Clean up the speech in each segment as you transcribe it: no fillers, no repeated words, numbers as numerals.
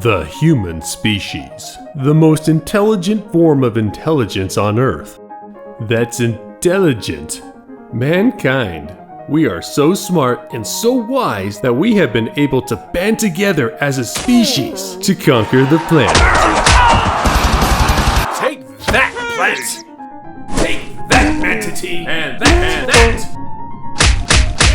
The human species, the most intelligent form of intelligence on Earth. That's intelligent. Mankind. We are so smart and so wise that we have been able to band together as a species to conquer the planet. Take that, plant! Take that, entity! And that!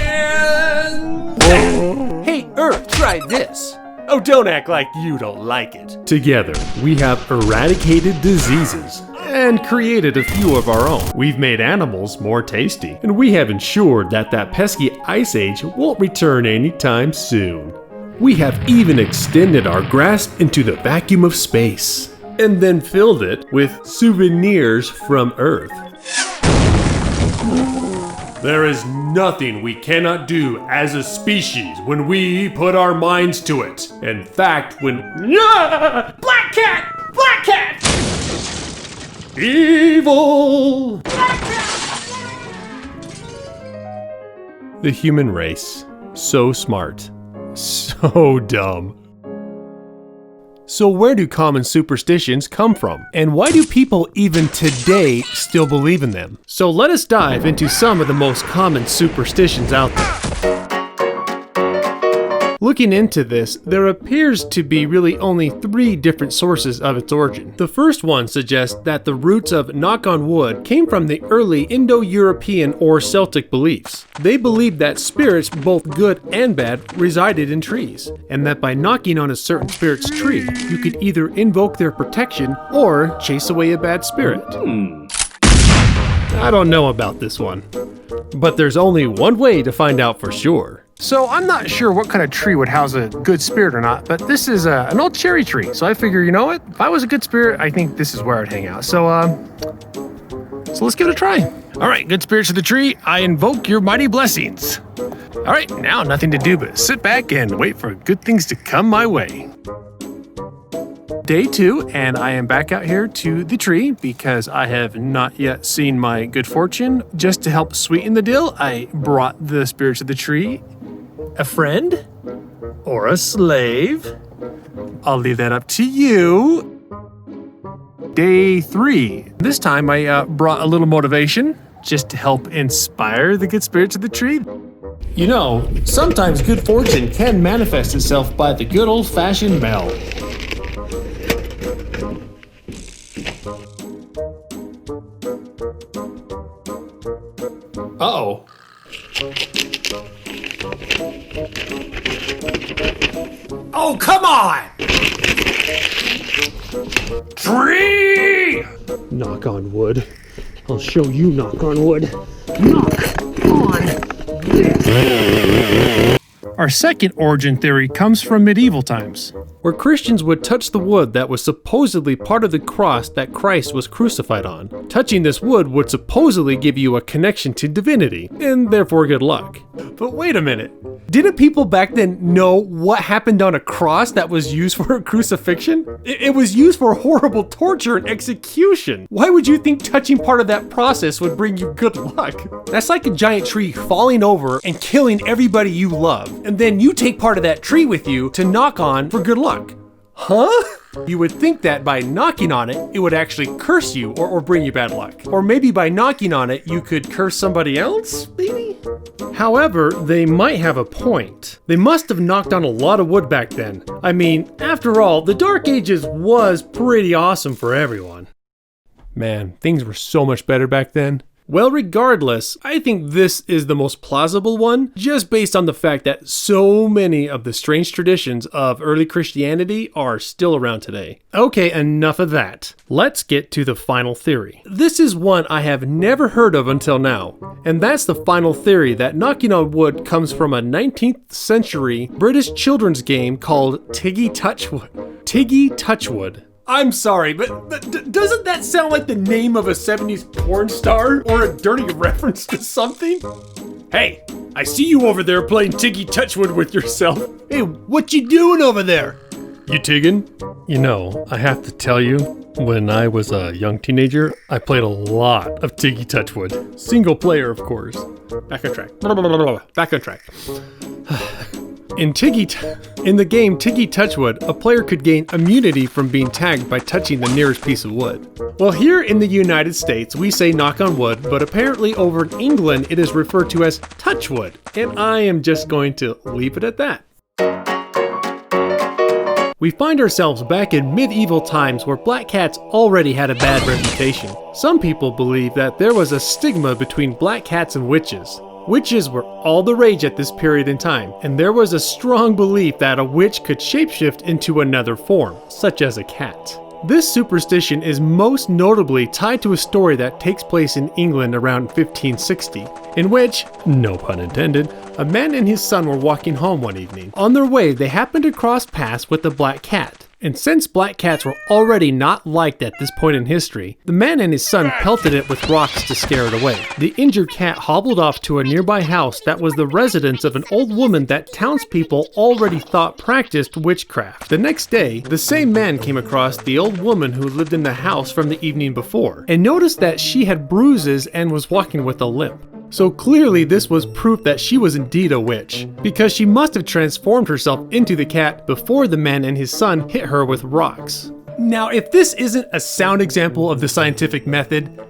And that! Hey, Earth, try this! Oh, don't act like you don't like it. Together, we have eradicated diseases and created a few of our own. We've made animals more tasty, and we have ensured that pesky ice age won't return anytime soon. We have even extended our grasp into the vacuum of space, and then filled it with souvenirs from Earth. There is nothing we cannot do as a species when we put our minds to it. In fact, when... Black cat! Black cat! Evil! Black cat! The human race. So smart. So dumb. So where do common superstitions come from? And why do people even today still believe in them? So let us dive into some of the most common superstitions out there. Looking into this, there appears to be really only 3 different sources of its origin. The first one suggests that the roots of knock on wood came from the early Indo-European or Celtic beliefs. They believed that spirits, both good and bad, resided in trees, and that by knocking on a certain spirit's tree, you could either invoke their protection or chase away a bad spirit. I don't know about this one, but there's only one way to find out for sure. So I'm not sure what kind of tree would house a good spirit or not, but this is an old cherry tree. So I figure, you know what? If I was a good spirit, I think this is where I'd hang out. So let's give it a try. All right, good spirits of the tree, I invoke your mighty blessings. All right, now nothing to do but sit back and wait for good things to come my way. Day 2, and I am back out here to the tree because I have not yet seen my good fortune. Just to help sweeten the deal, I brought the spirits of the tree a friend or a slave. I'll leave that up to you. Day 3. This time I brought a little motivation just to help inspire the good spirits of the tree. You know, sometimes good fortune can manifest itself by the good old-fashioned bell. Uh-oh. Oh, come on! Tree! Knock on wood. I'll show you knock on wood. Knock on wood. Our second origin theory comes from medieval times, where Christians would touch the wood that was supposedly part of the cross that Christ was crucified on. Touching this wood would supposedly give you a connection to divinity, and therefore good luck. But wait a minute. Didn't people back then know what happened on a cross that was used for a crucifixion? It was used for horrible torture and execution. Why would you think touching part of that process would bring you good luck? That's like a giant tree falling over and killing everybody you love. And then you take part of that tree with you to knock on for good luck. Huh? You would think that by knocking on it, it would actually curse you or bring you bad luck. Or maybe by knocking on it, you could curse somebody else, maybe? However, they might have a point. They must have knocked on a lot of wood back then. I mean, after all, the Dark Ages was pretty awesome for everyone. Man, things were so much better back then. Well, regardless, I think this is the most plausible one, just based on the fact that so many of the strange traditions of early Christianity are still around today. Okay, enough of that. Let's get to the final theory. This is one I have never heard of until now, and that's the final theory that knocking on wood comes from a 19th century British children's game called Tiggy Touchwood. Tiggy Touchwood. I'm sorry, but doesn't that sound like the name of a 70s porn star or a dirty reference to something? Hey, I see you over there playing Tiggy Touchwood with yourself. Hey, what you doing over there? You tiggin'? You know, I have to tell you, when I was a young teenager, I played a lot of Tiggy Touchwood. Single player, of course. Back on track. Back on track. In the game Tiggy Touchwood, a player could gain immunity from being tagged by touching the nearest piece of wood. Well, here in the United States, we say knock on wood, but apparently over in England, it is referred to as touchwood, and I am just going to leave it at that. We find ourselves back in medieval times where black cats already had a bad reputation. Some people believe that there was a stigma between black cats and witches. Witches were all the rage at this period in time, and there was a strong belief that a witch could shapeshift into another form, such as a cat. This superstition is most notably tied to a story that takes place in England around 1560, in which, no pun intended, a man and his son were walking home one evening. On their way, they happened to cross paths with a black cat. And since black cats were already not liked at this point in history, the man and his son pelted it with rocks to scare it away. The injured cat hobbled off to a nearby house that was the residence of an old woman that townspeople already thought practiced witchcraft. The next day, the same man came across the old woman who lived in the house from the evening before, and noticed that she had bruises and was walking with a limp. So clearly this was proof that she was indeed a witch, because she must have transformed herself into the cat before the man and his son hit her with rocks. Now, if this isn't a sound example of the scientific method,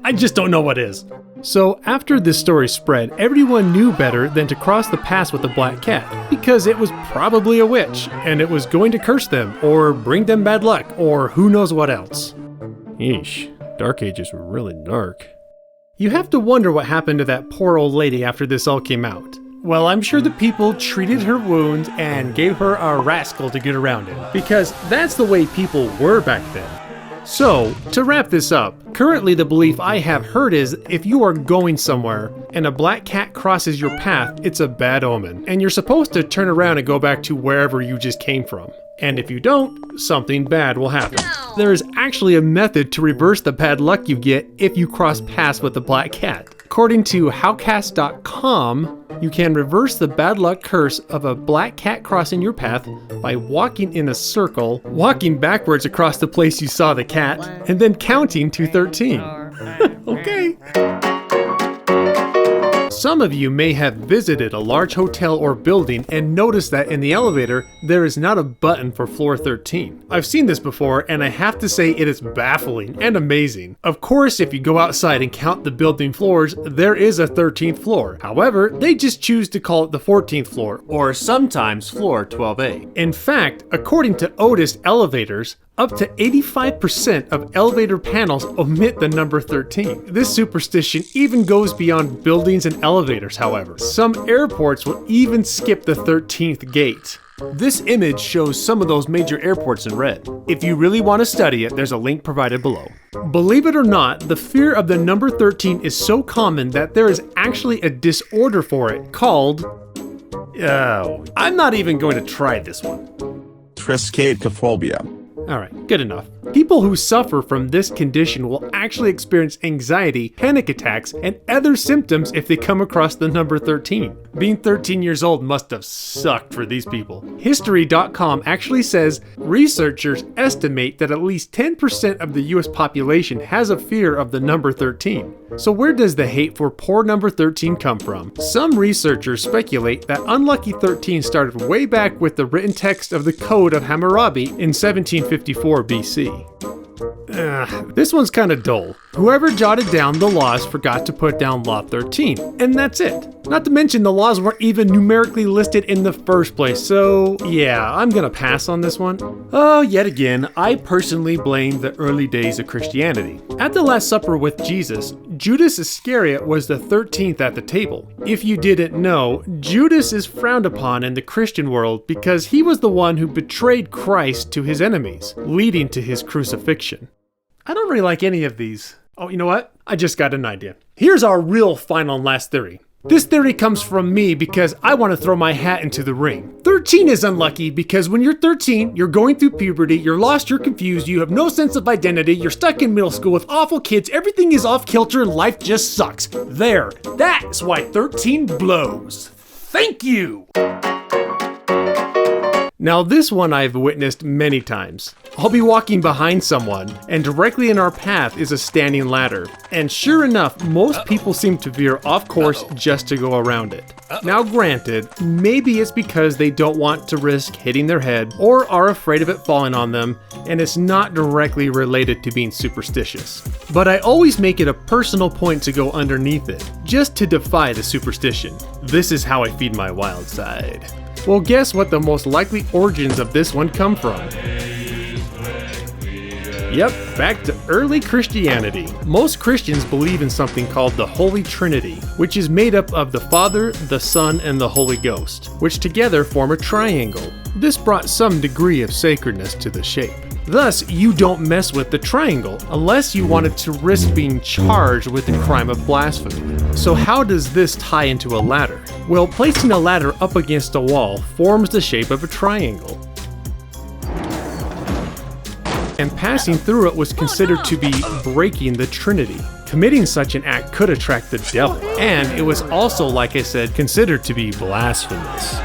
I just don't know what is. So after this story spread, everyone knew better than to cross the paths with the black cat, because it was probably a witch, and it was going to curse them, or bring them bad luck, or who knows what else. Yeesh, Dark Ages were really dark. You have to wonder what happened to that poor old lady after this all came out. Well, I'm sure the people treated her wounds and gave her a rascal to get around in, because that's the way people were back then. So, to wrap this up, currently the belief I have heard is if you are going somewhere and a black cat crosses your path, it's a bad omen, and you're supposed to turn around and go back to wherever you just came from. And if you don't, something bad will happen. There is actually a method to reverse the bad luck you get if you cross paths with a black cat. According to howcast.com, you can reverse the bad luck curse of a black cat crossing your path by walking in a circle, walking backwards across the place you saw the cat, and then counting to 13. Okay. Some of you may have visited a large hotel or building and noticed that in the elevator, there is not a button for floor 13. I've seen this before, and I have to say it is baffling and amazing. Of course, if you go outside and count the building floors, there is a 13th floor. However, they just choose to call it the 14th floor, or sometimes floor 12A. In fact, according to Otis Elevators, up to 85% of elevator panels omit the number 13. This superstition even goes beyond buildings and elevators, however. Some airports will even skip the 13th gate. This image shows some of those major airports in red. If you really want to study it, there's a link provided below. Believe it or not, the fear of the number 13 is so common that there is actually a disorder for it called... I'm not even going to try this one. Triskaidekaphobia. Alright, good enough. People who suffer from this condition will actually experience anxiety, panic attacks, and other symptoms if they come across the number 13. Being 13 years old must have sucked for these people. History.com actually says researchers estimate that at least 10% of the US population has a fear of the number 13. So where does the hate for poor number 13 come from? Some researchers speculate that unlucky 13 started way back with the written text of the Code of Hammurabi in 1754 BC. This one's kind of dull. Whoever jotted down the laws forgot to put down Law 13, and that's it. Not to mention the laws weren't even numerically listed in the first place, so yeah, I'm gonna pass on this one. Oh, yet again, I personally blame the early days of Christianity. At the Last Supper with Jesus, Judas Iscariot was the 13th at the table. If you didn't know, Judas is frowned upon in the Christian world because he was the one who betrayed Christ to his enemies, leading to his crucifixion. I don't really like any of these. Oh, you know what? I just got an idea. Here's our real final and last theory. This theory comes from me because I want to throw my hat into the ring. 13 is unlucky because when you're 13, you're going through puberty, you're lost, you're confused, you have no sense of identity, you're stuck in middle school with awful kids, everything is off kilter and life just sucks. There. That's why 13 blows. Thank you! Now this one I've witnessed many times. I'll be walking behind someone, and directly in our path is a standing ladder. And sure enough, most people seem to veer off course just to go around it. Now granted, maybe it's because they don't want to risk hitting their head, or are afraid of it falling on them, and it's not directly related to being superstitious. But I always make it a personal point to go underneath it, just to defy the superstition. This is how I feed my wild side. Well, guess what the most likely origins of this one come from? Yep, back to early Christianity. Most Christians believe in something called the Holy Trinity, which is made up of the Father, the Son, and the Holy Ghost, which together form a triangle. This brought some degree of sacredness to the shape. Thus, you don't mess with the triangle unless you wanted to risk being charged with the crime of blasphemy. So how does this tie into a ladder? Well, placing a ladder up against a wall forms the shape of a triangle. And passing through it was considered to be breaking the Trinity. Committing such an act could attract the devil, and it was also, like I said, considered to be blasphemous.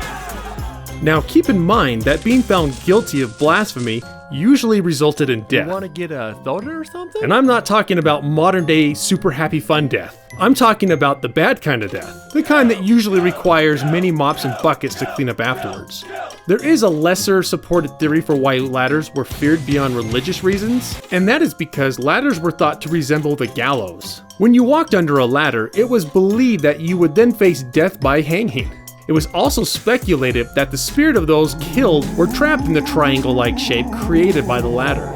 Now keep in mind that being found guilty of blasphemy usually resulted in death. You want to get a soda or something? And I'm not talking about modern day super happy fun death. I'm talking about the bad kind of death. The kind that usually requires many mops and buckets to clean up afterwards. There is a lesser supported theory for why ladders were feared beyond religious reasons, and that is because ladders were thought to resemble the gallows. When you walked under a ladder, it was believed that you would then face death by hanging. It was also speculated that the spirit of those killed were trapped in the triangle-like shape created by the ladder.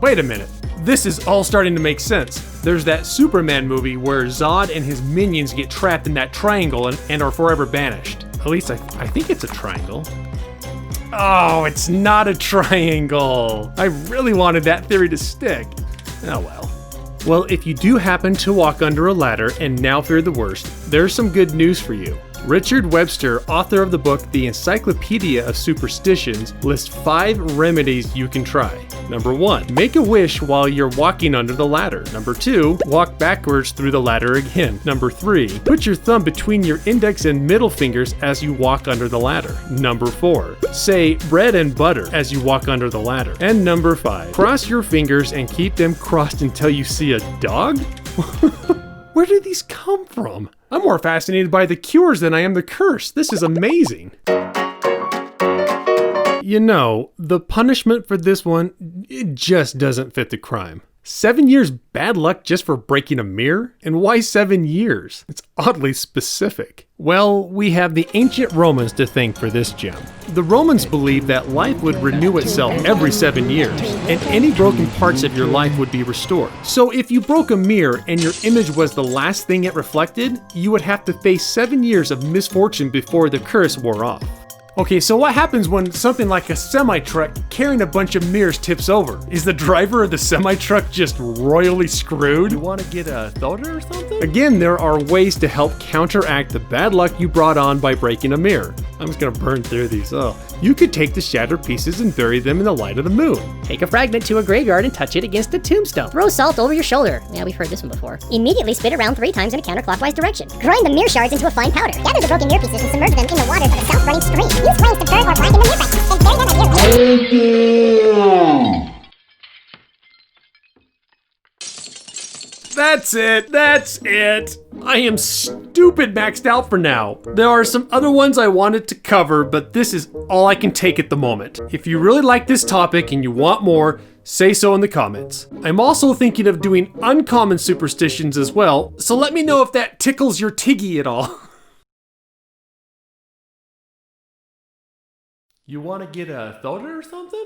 Wait a minute, this is all starting to make sense. There's that Superman movie where Zod and his minions get trapped in that triangle and are forever banished. At least I think it's a triangle. Oh, it's not a triangle. I really wanted that theory to stick. Oh well. Well, if you do happen to walk under a ladder and now fear the worst, there's some good news for you. Richard Webster, author of the book The Encyclopedia of Superstitions, lists 5 remedies you can try. Number 1, make a wish while you're walking under the ladder. Number 2, walk backwards through the ladder again. Number 3, put your thumb between your index and middle fingers as you walk under the ladder. Number 4, say bread and butter as you walk under the ladder. And number 5, cross your fingers and keep them crossed until you see a dog? Where did these come from? I'm more fascinated by the cures than I am the curse. This is amazing. You know, the punishment for this one, it just doesn't fit the crime. 7 years bad luck just for breaking a mirror? And why 7 years? It's oddly specific. Well, we have the ancient Romans to thank for this gem. The Romans believed that life would renew itself every 7 years, and any broken parts of your life would be restored. So if you broke a mirror and your image was the last thing it reflected, you would have to face 7 years of misfortune before the curse wore off. Okay, so what happens when something like a semi-truck carrying a bunch of mirrors tips over? Is the driver of the semi-truck just royally screwed? You want to get a soda or something? Again, there are ways to help counteract the bad luck you brought on by breaking a mirror. I'm just gonna burn through these. Oh, you could take the shattered pieces and bury them in the light of the moon. Take a fragment to a graveyard and touch it against a tombstone. Throw salt over your shoulder. Yeah, we've heard this one before. Immediately spit around 3 times in a counterclockwise direction. Grind the mirror shards into a fine powder. Gather the broken mirror pieces and submerge them in the waters of a south-running stream. Use flames to burn or blacken the mirror fragments, then bury them at your That's it. I am stupid maxed out for now. There are some other ones I wanted to cover, but this is all I can take at the moment. If you really like this topic and you want more, say so in the comments. I'm also thinking of doing uncommon superstitions as well, so let me know if that tickles your tiggy at all. You want to get a soda or something?